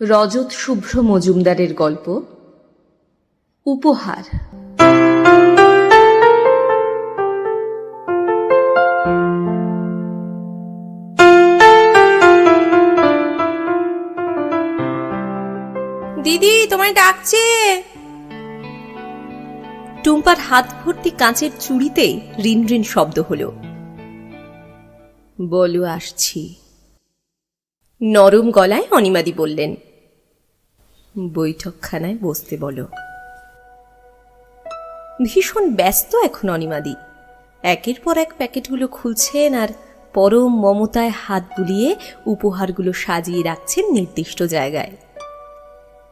রজত শুভ্র মজুমদারের গল্প উপহার। দিদি তোমায় ডাকছে। টুম্পার হাত ভর্তি কাঁচের চুড়িতে রিন রিন শব্দ হলো। বলো আসছি, নরম গলায় অনিমাদি বললেন। বৈঠকখানায় বসতে বলো। ভীষণ ব্যস্ত এখন অনিমাদি। একের পর এক প্যাকেটগুলো খুলছেন আর পরম মমতায় হাত বুলিয়ে উপহারগুলো সাজিয়ে রাখছেন নির্দিষ্ট জায়গায়।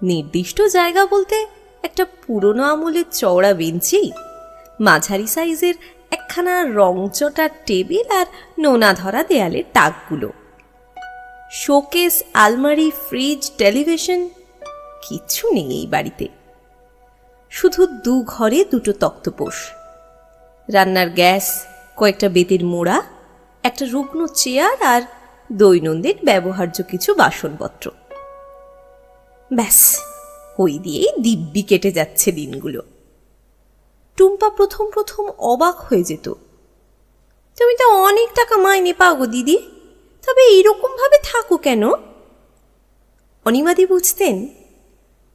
নির্দিষ্ট জায়গা বলতে একটা পুরনো আমলের চওড়া বেঞ্চি, মাঝারি সাইজের একখানা রংচটা টেবিল আর নোনা ধরা দেয়ালের তাকগুলো। শোকেস, আলমারি, ফ্রিজ, টেলিভিশন কিচ্ছু নেই এই বাড়িতে। শুধু দু ঘরে দুটো তক্তপোষ, রান্নার গ্যাস, কয়েকটা বেতের মোড়া, একটা রুগ্ন চেয়ার আর দৈনন্দিন ব্যবহার্য কিছু বাসনপত্র। ব্যাস, ওই দিয়েই দিব্যি কেটে যাচ্ছে দিনগুলো। টুম্পা প্রথম প্রথম অবাক হয়ে যেত। তুমি তো অনেক টাকা মাইনে পাও গো দিদি, তবে এইরকম ভাবে থাকো কেন? অনিমাদি বুঝতেন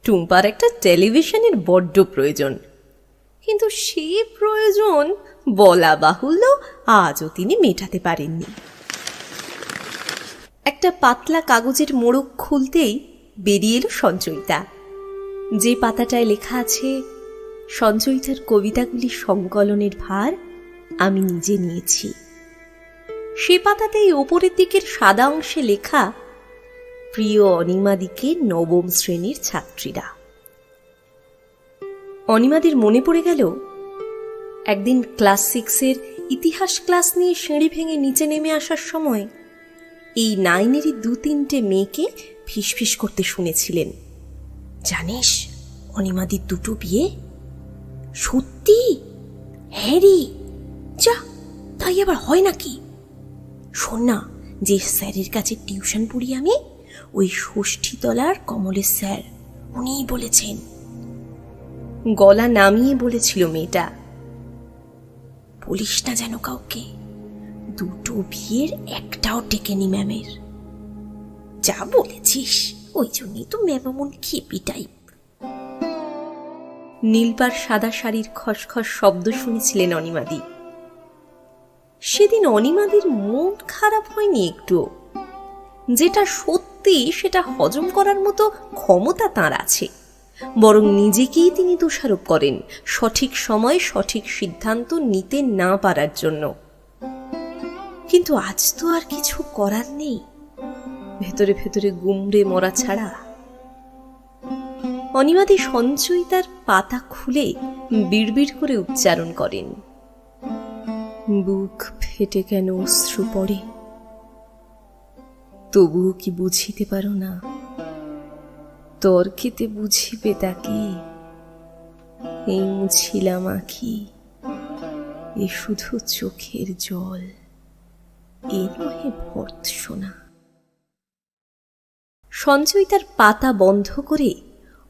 টুম্পার একটা টেলিভিশনের বড্ড প্রয়োজন, কিন্তু সেই প্রয়োজন বলা বাহুল্য আজও তিনি মেটাতে পারেননি। একটা পাতলা কাগজের মোড়ক খুলতেই বেরিয়ে এলো সঞ্চয়িতা। যে পাতাটায় লেখা আছে, সঞ্চয়িতার কবিতাগুলি সংকলনের ভার আমি নিজে নিয়েছি। সে পাতাতেই ওপরের দিকের সাদা অংশে লেখা, প্রিয় অনিমাদিকে নবম শ্রেণীর ছাত্রীরা। অনিমাদির মনে পড়ে গেল একদিন ক্লাস 6-এর ইতিহাস ক্লাস নিয়ে সিঁড়ি ভেঙে নিচে নেমে আসার সময় এই 9-এরই 2-3টে মেয়েকে ফিসফিস করতে শুনেছিলেন, জানিস অনিমাদির দুটো বিয়ে? সত্যি? হ্যারি, যা, তাই আবার হয় নাকি? শোন না, যে স্যারের কাছে টিউশন পড়ি আমি, ওই ষষ্ঠীতলার কমলের স্যার, উনিই বলেছেন। গলা নামিয়ে বলেছিল মেয়েটা, বলিস না যেন কাউকে, দুটো বিয়ের একটাও টেকেনি ম্যামের। যা বলেছিস, ওই জন্যই তো ম্যাম এমন খেপি টাইপ। নীলপার সাদা শাড়ির খসখস শব্দ শুনেছিলেন অনিমাদি। সেদিন অনিমাদির মন খারাপ হয়নি একটুও। যেটা সত্যি সেটা হজম করার মতো ক্ষমতা তাঁর আছে, বরং নিজেকেই তিনি দোষারোপ করেন সঠিক সময় সঠিক সিদ্ধান্ত নিতে না পারার জন্য। কিন্তু আজ তো আর কিছু করার নেই, ভেতরে ভেতরে গুমড়ে মরা ছাড়া। অনিমাদি সঞ্চয়িতার পাতা খুলে বিড়বিড় করে উচ্চারণ করেন, বুক ফেটে কেন অশ্রু পড়ে, তবুও কি বুঝিতে পারো না, তর্কেতে বুঝিবে তাকে, এই মুছিলাম আখি, এ শুধু চোখের জল, এ নহে ভর্ৎসনা। সঞ্চয়িতার পাতা বন্ধ করে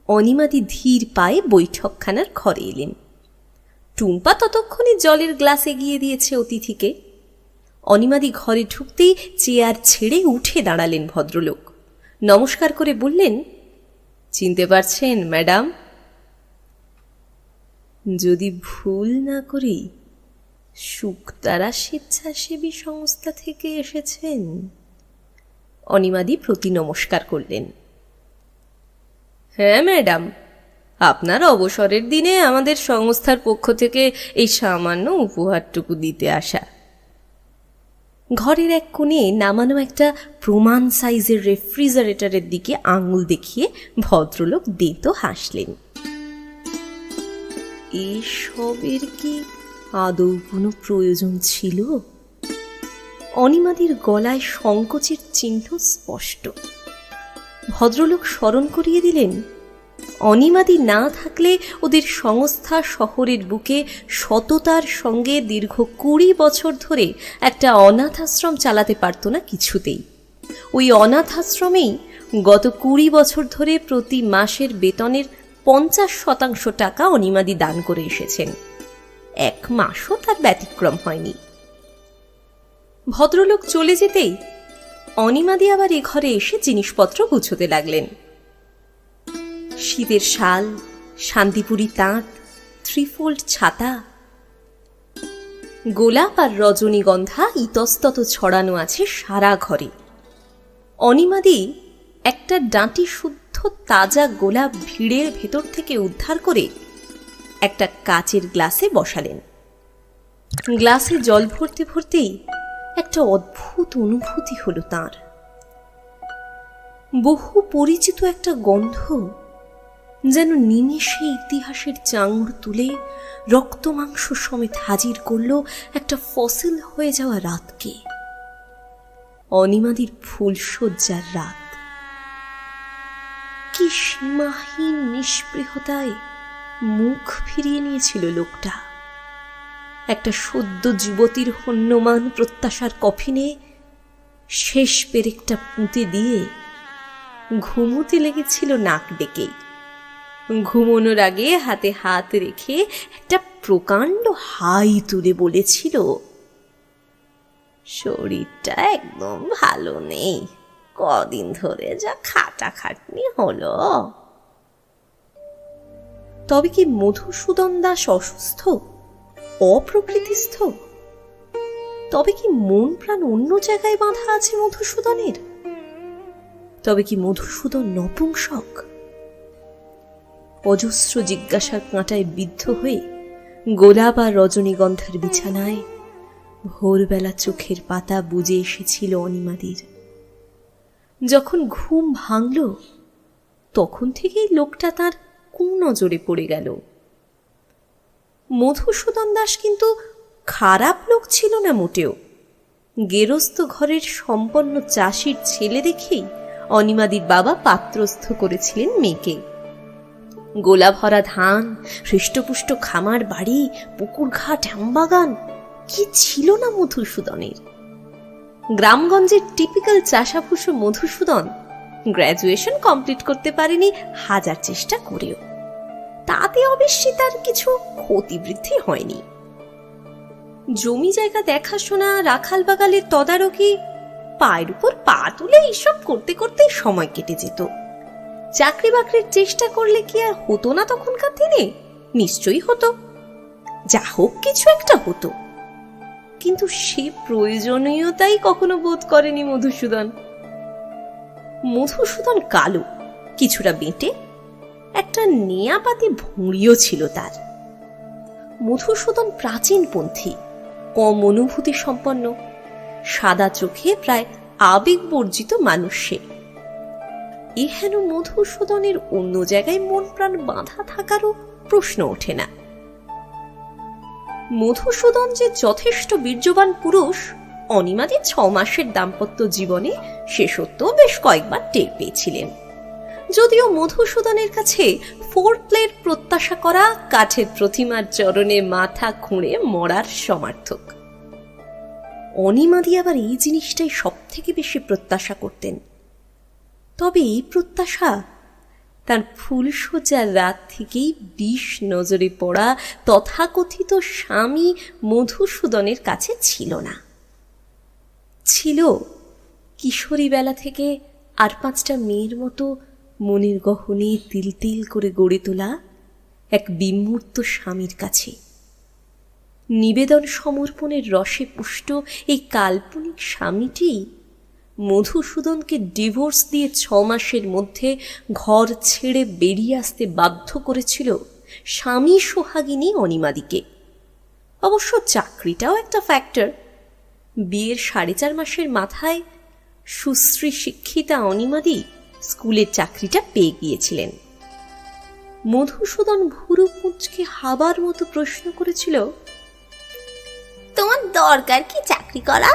অনিমাদি ধীর পায়ে বৈঠকখানার ঘরে এলেন। টুম্পা ততক্ষণে জলের গ্লাস এগিয়ে দিয়েছে অতিথিকে। অনিমাদি ঘরে ঢুকতেই চেয়ার ছেড়ে উঠে দাঁড়ালেন ভদ্রলোক। নমস্কার করে বললেন, চিনতে পারছেন ম্যাডাম? যদি ভুল না করি শুকতারা স্বেচ্ছাসেবী সংস্থা থেকে এসেছেন। অনিমাদি প্রতি নমস্কার করলেন। হ্যাঁ ম্যাডাম, আপনার অবসরের দিনে আমাদের সংস্থার পক্ষ থেকে এই সামান্য উপহারটুকু দিতে আসা। ঘরের এক কোণে নামানো একটা প্রমাণ সাইজের রেফ্রিজারেটরের দিকে আঙুল দেখিয়ে ভদ্রলোক দেতো হাসলেন। এসবের কি আদৌ কোনো প্রয়োজন ছিল? অনিমাদির গলায় সংকোচের চিহ্ন স্পষ্ট। ভদ্রলোক স্মরণ করিয়ে দিলেন, অনিমাদি না থাকলে ওদের সংস্থা শহরের বুকে সততার সঙ্গে দীর্ঘ 20 বছর ধরে একটা অনাথ আশ্রম চালাতে পারত না কিছুতেই। ওই অনাথ আশ্রমেই গত 20 বছর ধরে প্রতি মাসের বেতনের 50% টাকা অনিমাদি দান করে এসেছেন। এক মাসও তার ব্যতিক্রম হয়নি। ভদ্রলোক চলে যেতেই অনিমাদি আবার এ ঘরে এসে জিনিসপত্র গুছোতে লাগলেন। শীতের শাল, শান্তিপুরি তাঁত, 3-fold ছাতা, গোলাপ আর রজনীগন্ধা ইতস্তত ছড়ানো আছে সারা ঘরে। অনিমাদি একটা ডাঁটি শুদ্ধ তাজা গোলাপ ভিড়ের ভেতর থেকে উদ্ধার করে একটা কাচের গ্লাসে বসালেন। গ্লাসে জল ভরতে ভরতেই একটা অদ্ভুত অনুভূতি হলো তাঁর। বহু পরিচিত একটা গন্ধ যেন নিমেষে ইতিহাসের চাঙড় তুলে রক্ত মাংস সমেত হাজির করল একটা ফসিল হয়ে যাওয়া রাতকে। অনিমাদির ফুলশয্যার রাত। কি সীমাহীন নিষ্পৃহতায় মুখ ফিরিয়ে নিয়েছিল লোকটা। একটা সদ্য যুবতীর হন্যমান প্রত্যাশার কফিনে শেষ পেরেকটা পুঁতে দিয়ে ঘুমোতে লেগেছিল নাক ডেকেই। ঘুমোনোর আগে হাতে হাত রেখে একটা প্রকাণ্ড হাই তুলে বলেছিল, শরীরটা একদম ভালো নেই, কদিন ধরে যা খাটাখাটনি হলো। তবে কি মধুসূদন দাস অসুস্থ, অপ্রকৃতিস্থ? তবে কি মন প্রাণ অন্য জায়গায় বাঁধা আছে মধুসূদনের? তবে কি মধুসূদন নপুংসক? অজস্র জিজ্ঞাসার কাঁটায় বিদ্ধ হয়ে গোলাপ আর রজনীগন্ধার বিছানায় ভোরবেলা চোখের পাতা বুজে এসেছিল অনিমাদির। যখন ঘুম ভাঙল তখন থেকেই লোকটা তার কুনজরে পড়ে গেল। মধুসূদন দাস কিন্তু খারাপ লোক ছিল না মোটেও। গেরস্ত ঘরের সম্পন্ন চাষির ছেলে দেখেই অনিমাদির বাবা পাত্রস্থ করেছিলেন মেয়েকে। গোলা ভরা ধান, হৃষ্টপুষ্ট খামার বাড়ি, পুকুরঘাট, আমবাগান, কি ছিল না মধুসূদনের? গ্রামগঞ্জের টিপিক্যাল চাষাভুষো মধুসূদন গ্র্যাজুয়েশন কমপ্লিট করতে পারেনি হাজার চেষ্টা করেও। তাতে অবশ্যই তার কিছু ক্ষতিবৃদ্ধি হয়নি। জমি জায়গা দেখাশোনা, রাখাল বাগালের তদারকি, পায়ের উপর পা তুলে এইসব করতে করতে সময় কেটে যেত। চাকরি বাকরির চেষ্টা করলে কি আর হতো না তখনকার দিনে? নিশ্চয়ই হতো। যা হোক কিছু একটা হতো, কিন্তু সে প্রয়োজনীয়তাই কখনো বোধ করেনি মধুসূদন। মধুসূদন কালো, কিছুটা বেঁটে, একটা নেয়াপাতি ভুঁড়িও ছিল তার। মধুসূদন প্রাচীনপন্থী, কম অনুভূতি সম্পন্ন, সাদা চোখে প্রায় আবেগ বর্জিত মানুষ সে। এহেন মধুসূদনের অন্য জায়গায় মন প্রাণ বাঁধা থাকারও প্রশ্ন ওঠে না। মধুসূদন যে যথেষ্ট বীর্যবান পুরুষ অনিমাদি 6 মাসের দাম্পত্য জীবনে সে সত্য বেশ কয়েকবার টের পেয়েছিলেন। যদিও মধুসূদনের কাছে ফোরপ্লের প্রত্যাশা করা কাঠের প্রতিমার চরণে মাথা খুঁড়ে মরার সমার্থক। অনিমাদি আবার এই জিনিসটাই সব থেকে বেশি প্রত্যাশা করতেন। তবে এই প্রত্যাশা তার ফুলসজ্জার রাত থেকেই বিষ নজরে পড়া তথাকথিত স্বামী মধুসূদনের কাছে ছিল না। ছিল কিশোরী বেলা থেকে আর 5টা মেয়ের মতো মনের গহনে তিল তিল করে গড়ে তোলা এক বিমূর্ত স্বামীর কাছে। নিবেদন সমর্পণের রসে পুষ্ট এই কাল্পনিক স্বামীটি মধুসূদনকে ডিভোর্স দিয়ে 6 মাসের মধ্যে ঘর ছেড়ে বেরিয়ে আসতে বাধ্য করেছিল স্বামী সোহাগিনী অনিমাদিকে। অবশ্য চাকরিটাও একটা ফ্যাক্টর। বিয়ের 4.5 মাসের মাথায় সুশ্রী শিক্ষিতা অনিমাদি স্কুলের চাকরিটা পেয়ে গিয়েছিলেন। মধুসূদন ভুরু কুঁচকে হাবার মতো প্রশ্ন করেছিল, তোমার দরকার কি চাকরি করা?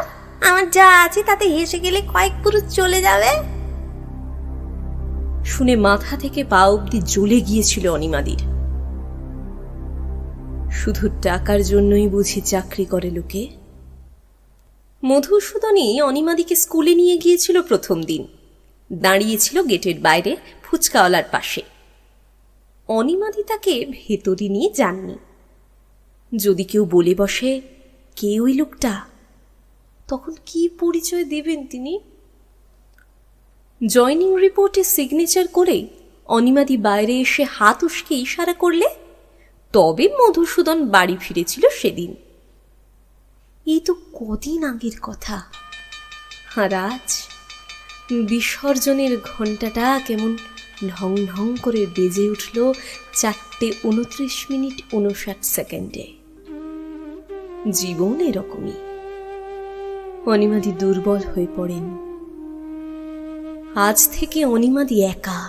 আমার যা আছে তাতে হেসে গেলে কয়েক পুরুষ চলে যাবে। শুনে মাথা থেকে পা অবধি জ্বলে গিয়েছিল অনিমাদির। শুধু টাকার জন্যই বুঝি চাকরি করে লোকে? মধুসূদনই অনিমাদিকে স্কুলে নিয়ে গিয়েছিল প্রথম দিন। দাঁড়িয়েছিল গেটের বাইরে ফুচকাওয়ালার পাশে। অনিমাদি তাকে ভেতরে নিয়ে যাননি। যদি কেউ বলে বসে কে ওই লোকটা, তখন কি পরিচয় দেবেন তিনি? জয়নিং রিপোর্টে সিগনেচার করে অনিমাদি বাইরে এসে হাত উস্কে ইশারা করলে তবে মধুসূদন বাড়ি ফিরেছিল সেদিন। এই তো কদিন আগের কথা। আর আজ বিসর্জনের ঘণ্টাটা কেমন ঢং ঢং করে বেজে উঠল 4:29:59। জীবন এরকমই। অনিমাদি দুর্বল হয়ে পড়েন। আজ থেকে অনিমাদি একা,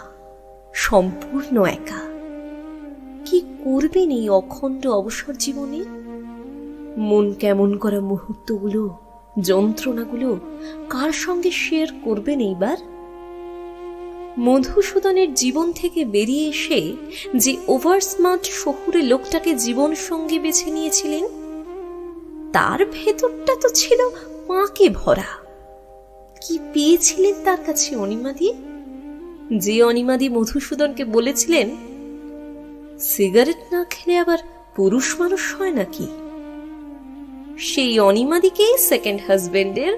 সম্পূর্ণ একা। কি করবেন এই অখণ্ড অবসর জীবনে? মন কেমন করা মুহূর্তগুলো, যন্ত্রণাগুলো কার সঙ্গে শেয়ার করবেন এইবার? মধুসূদনের জীবন থেকে বেরিয়ে এসে যে ওভার স্মার্ট শহুরে লোকটাকে জীবন সঙ্গী বেছে নিয়েছিলেন, তার ভেতরটা তো ছিল মাকে ভরা। কি পেয়েছিলেন তার কাছে অনিমাদি? যে অনিমাদি মধুসূদনকে বলেছিলেন, সিগারেট না খেলে আবার পুরুষ মানুষ হয় নাকি? সেই অনিমাদিকেই সেকেন্ড হাজবেন্ডের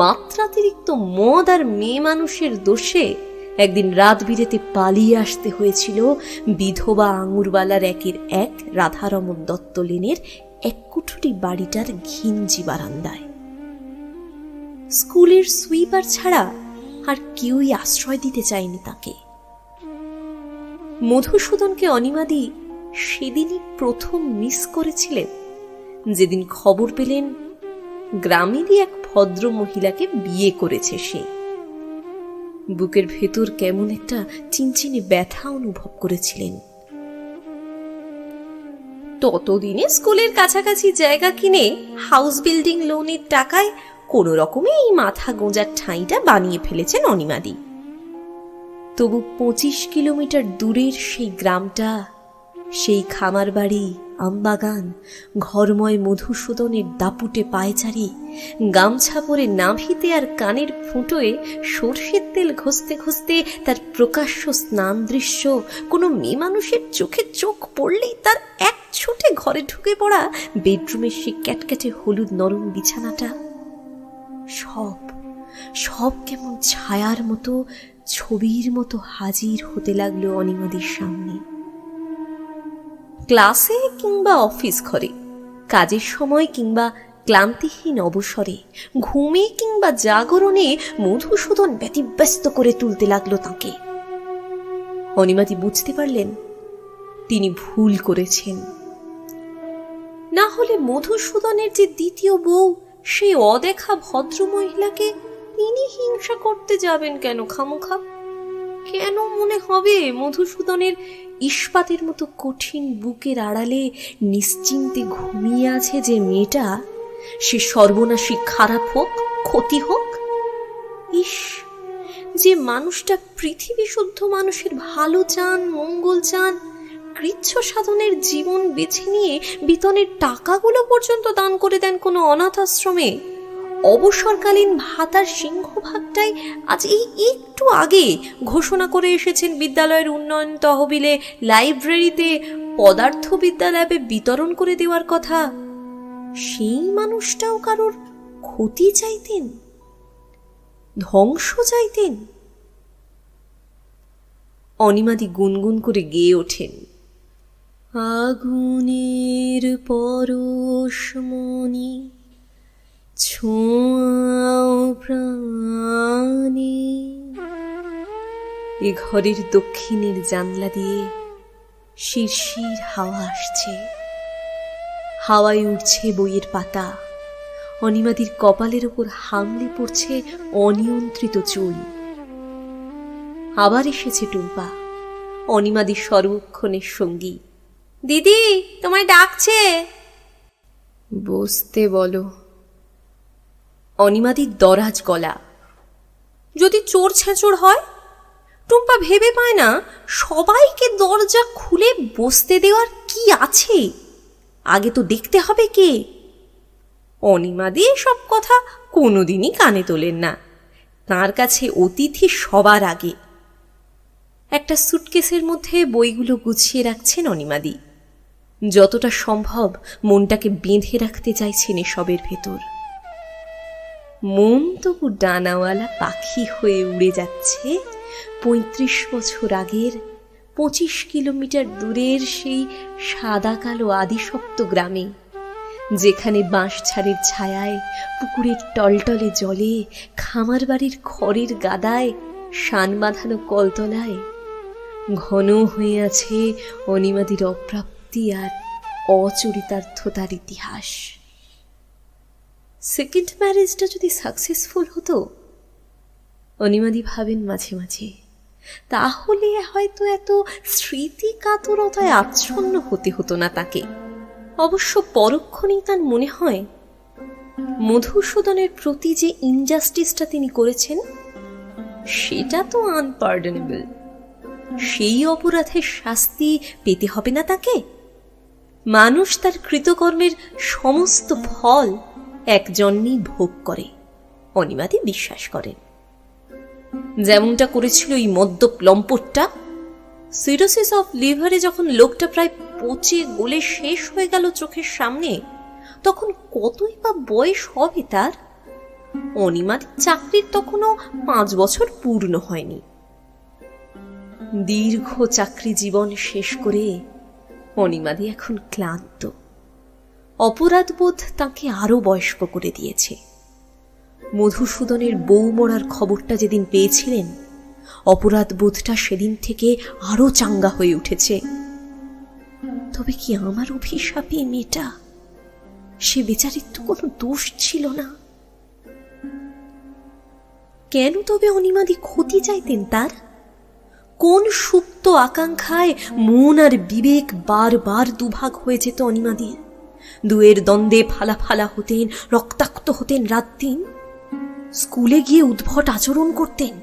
মাত্রাতিরিক্ত মদ আর মেয়ে মানুষের দোষে একদিন রাত বিরেতে পালিয়ে আসতে হয়েছিল বিধবা আঙুরওয়ালার একের এক রাধারমণ দত্ত লেনের এক কুঠুরি বাড়িটার ঘিঞ্জি বারান্দায়। স্কুলের সুইপার ছাড়া আর কেউই আশ্রয় দিতে চায়নি তাকে। মধুসূদনকে অনিমাদি সেদিনই প্রথম মিস করেছিলেন, যেদিন খবর পেলেন গ্রামেরই এক ভদ্র মহিলাকে বিয়ে করেছে সে। বুকের ভেতর কেমন একটা চিনচিনে ব্যথা অনুভব করেছিলেন। ততদিনে স্কুলের কাছাকাছি জায়গা কিনে হাউস বিল্ডিং লোনের টাকায় কোনো রকমে এই মাথা গোঁজার ঠাঁইটা বানিয়ে ফেলেছেন অনিমাদি। তবু 25 কিলোমিটার দূরের সেই গ্রামটা, সেই খামার বাড়ি, আমবাগান, ঘরময় মধুসূদনের দাপুটে পায়চারি, গামছা পরে নাভিতে আর কানের ফুটোয় সর্ষের তেল ঘষতে ঘষতে তার প্রকাশ্য স্নান দৃশ্য, কোনো মেয়ে মানুষের চোখে চোখ পড়লেই তার এক ছুটে ঘরে ঢুকে পড়া বেডরুমের সেই ক্যাটক্যাটে হলুদ নরম বিছানাটা, সব সব কেমন ছায়ার মতো, ছবির মতো হাজির হতে লাগলো অনিমাদির সামনে। ক্লাসে কিংবা অফিস ঘরে, কাজের সময় কিংবা ক্লান্তিহীন অবসরে, ঘুমে কিংবা জাগরণে মধুসূদন ব্যতিব্যস্ত করে তুলতে লাগলো তাকে। অনিমাদি বুঝতে পারলেন তিনি ভুল করেছেন। না হলে মধুসূদনের যে দ্বিতীয় বউ, সেই অদেখা ভদ্র মহিলাকে তিনি হিংসা করতে যাবেন কেন খামোখা? কেন মনে হবে মধুসূদনের ইস্পাতের মতো কঠিন বুকের আড়ালে নিশ্চিন্তে ঘুমিয়ে আছে যে মেয়েটা, সে সর্বনাশী খারাপ হোক, ক্ষতি হোক? ইস, যে মানুষটা পৃথিবী শুদ্ধ মানুষের ভালো চান, মঙ্গল চান, কৃচ্ছ সাধনের জীবন বেছে নিয়ে বেতনের টাকাগুলো পর্যন্ত দান করে দেন কোনো অনাথ আশ্রমে, অবসরকালীন ভাতার সিংহভাগটাই আজ এই একটু আগে ঘোষণা করে এসেছেন বিদ্যালয়ের উন্নয়ন তহবিলে, লাইব্রেরিতে, পদার্থবিদ্যা ল্যাবে বিতরণ করে দেওয়ার কথা, সেই মানুষটাও কারোর ক্ষতি চাইতেন, ধ্বংস চাইতেন? অনিমাদি গুনগুন করে গেয়ে ওঠেন, আগুনের পরশমণি ছোঁয়াও প্রাণে। এ ঘরের দক্ষিণের জানলা দিয়ে শিরশির হাওয়া আসছে, হাওয়ায় উঠছে বইয়ের পাতা, অনিমাদির কপালের ওপর হামলে পড়ছে অনিয়ন্ত্রিত চুল। আবার এসেছে টুম্পা, অনিমাদির সর্বক্ষণের সঙ্গী। দিদি, তোমায় ডাকছে। বসতে বলো। অনিমাদির দরাজ গলা। যদি চোর ছেঁচড় হয়? টুম্পা ভেবে পায় না সবাইকে দরজা খুলে বসতে দেওয়ার কি আছে, আগে তো দেখতে হবে কে। অনিমাদি সব কথা কোনোদিনই কানে তোলেন না, তার কাছে অতিথি সবার আগে। একটা সুটকেসের মধ্যে বইগুলো গুছিয়ে রাখছেন অনিমাদি। যতটা সম্ভব মনটাকে বেঁধে রাখতে চাইছেন এসবের ভেতর। মন তবু ডানাওয়ালা পাখি হয়ে উড়ে যাচ্ছে ৩৫ বছর আগের ২৫ কিলোমিটার দূরের সেই সাদা কালো আদিসপ্ত গ্রামে, যেখানে বাঁশঝাড়ের ছায়ায়, পুকুরের টলটলে জলে, খামার বাড়ির খড়ের গাদায়, শান বাঁধানো কলতলায় ঘন হয়ে আছে অনিমাদির অপ্রাপ্তি আর অচরিতার্থতার ইতিহাস। সেকেন্ড ম্যারেজটা যদি সাকসেসফুল হতো, অনিমাদি ভাবেন মাঝে মাঝে, তাহলে হয়তো এত স্মৃতি কাতরতায় আচ্ছন্ন হতে হতো না তাকে। অবশ্য পরক্ষণেই তার মনে হয় মধুসূদনের প্রতি যে ইনজাস্টিসটা তিনি করেছেন সেটা তো আনপার্ডনেবল। সেই অপরাধের শাস্তি পেতে হবে না তাকে? মানুষ তার কৃতকর্মের সমস্ত ফল একজনই ভোগ করে, অনিমাদি বিশ্বাস করেন। যেমনটা করেছিল এই মদ্যপ লম্পটটা। সিরোসিস অফ লিভারে যখন লোকটা প্রায় পচে গলে শেষ হয়ে গেল চোখের সামনে, তখন কতই বা বয়স হবে তার? অনিমাদির চাকরির তখনও ৫ বছর পূর্ণ হয়নি। দীর্ঘ চাকরি জীবন শেষ করে অনিমাদি এখন ক্লান্ত। অপরাধবোধ তাকে আরো বয়স্ক করে দিয়েছে। মধুসূদনের বউ মরার খবরটা যেদিন পেয়েছিলেন, অপরাধবোধটা সেদিন থেকে আরো চাঙ্গা হয়ে উঠেছে। তবে কি আমার অভিশাপে মেয়েটা? সে বেচারির তো কোনো দোষ ছিল না। কেন তবে অনিমাদি ক্ষতি চাইতেন তার? কোন সুপ্ত আকাঙ্ক্ষায় মন আর বিবেক বারবার দুভাগ হয়ে যেত অনিমাদির? দুয়ের দ্বন্দ্বে ফালা ফালা হতেন, রক্তাক্ত হতেন রাত দিন। স্কুলে গিয়ে উদ্ভট আচরণ করতেন,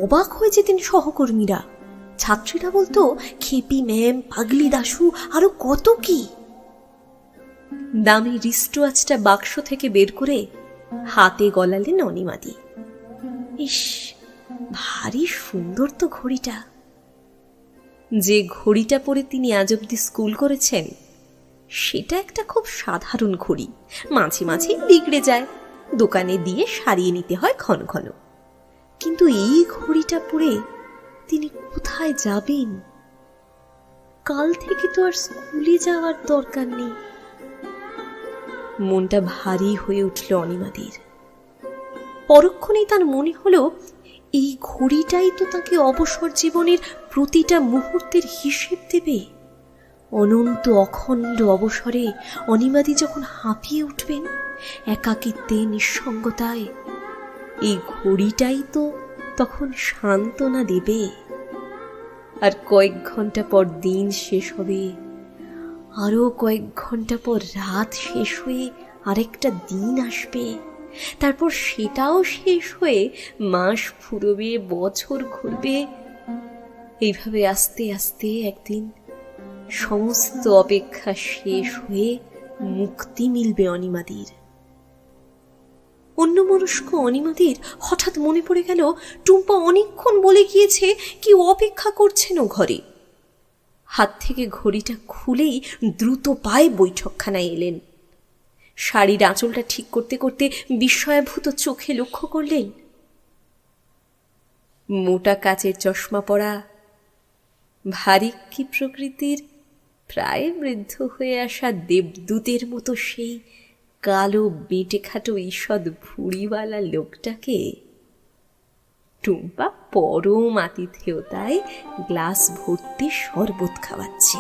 অবাক হয়ে যেতেন সহকর্মীরা। ছাত্রীরা বলতো খেপি ম্যাম, পাগলি দাশু, আরো কত কি। দামি রিস্টওয়াচটা বাক্স থেকে বের করে হাতে গলালেন অনিমাদি। ইস, ভারী সুন্দর তো ঘড়িটা। যে ঘড়িটা পরে তিনি আজ অব্দি স্কুল করেছেন সেটা একটা খুব সাধারণ ঘড়ি, মাঝে মাঝে বিগড়ে যায়, দোকানে দিয়ে সারিয়ে নিতে হয় ঘন ঘন। কিন্তু এই ঘড়িটা পরে তিনি কোথায় যাবেন? কাল থেকে তো আর স্কুলে যাওয়ার দরকার নেই। মনটা ভারী হয়ে উঠল অনিমাদির। পরক্ষণেই তার মনে হলো এই ঘড়িটাই তো তাকে অবসর জীবনের প্রতিটা মুহূর্তের হিসেব দেবে। অনন্ত অখণ্ড অবসরে অনিমাদি যখন হাঁপিয়ে উঠবেন একাকিত্বে, নিঃসঙ্গতায়, এই ঘড়িটাই তো তখন সান্ত্বনা দেবে। আর কয়েক ঘন্টা পর দিন শেষ হবে, আরো কয়েক ঘন্টা পর রাত শেষ হয়ে আরেকটা দিন আসবে, তারপর সেটাও শেষ হয়ে মাস ফুরবে, বছর ঘুরবে। এইভাবে আস্তে আস্তে একদিন সমস্ত অপেক্ষা শেষ হয়ে মুক্তি মিলবে অনিমাদির। অন্যমনস্ক অনিমাদির হঠাৎ মনে পড়ে গেল টুম্পা অনেকক্ষণ বলে গিয়েছে কি অপেক্ষা করছেন ও ঘরে। হাত থেকে ঘড়িটা খুলেই দ্রুত পায়ে বৈঠকখানায় এলেন। শাড়ির আঁচলটা ঠিক করতে করতে বিস্ময়াভূত চোখে লক্ষ্য করলেন মোটা কাচের চশমা পরা, ভারী কি প্রকৃতির, প্রায় বৃদ্ধ হয়ে আসা দেবদূতের মতো সেই কালো বেঁটে খাটো ঈষৎ ভুঁড়িওয়ালা লোকটাকে টুম্পা পরম আতিথেয়তায় গ্লাস ভর্তি শরবত খাওয়াচ্ছে।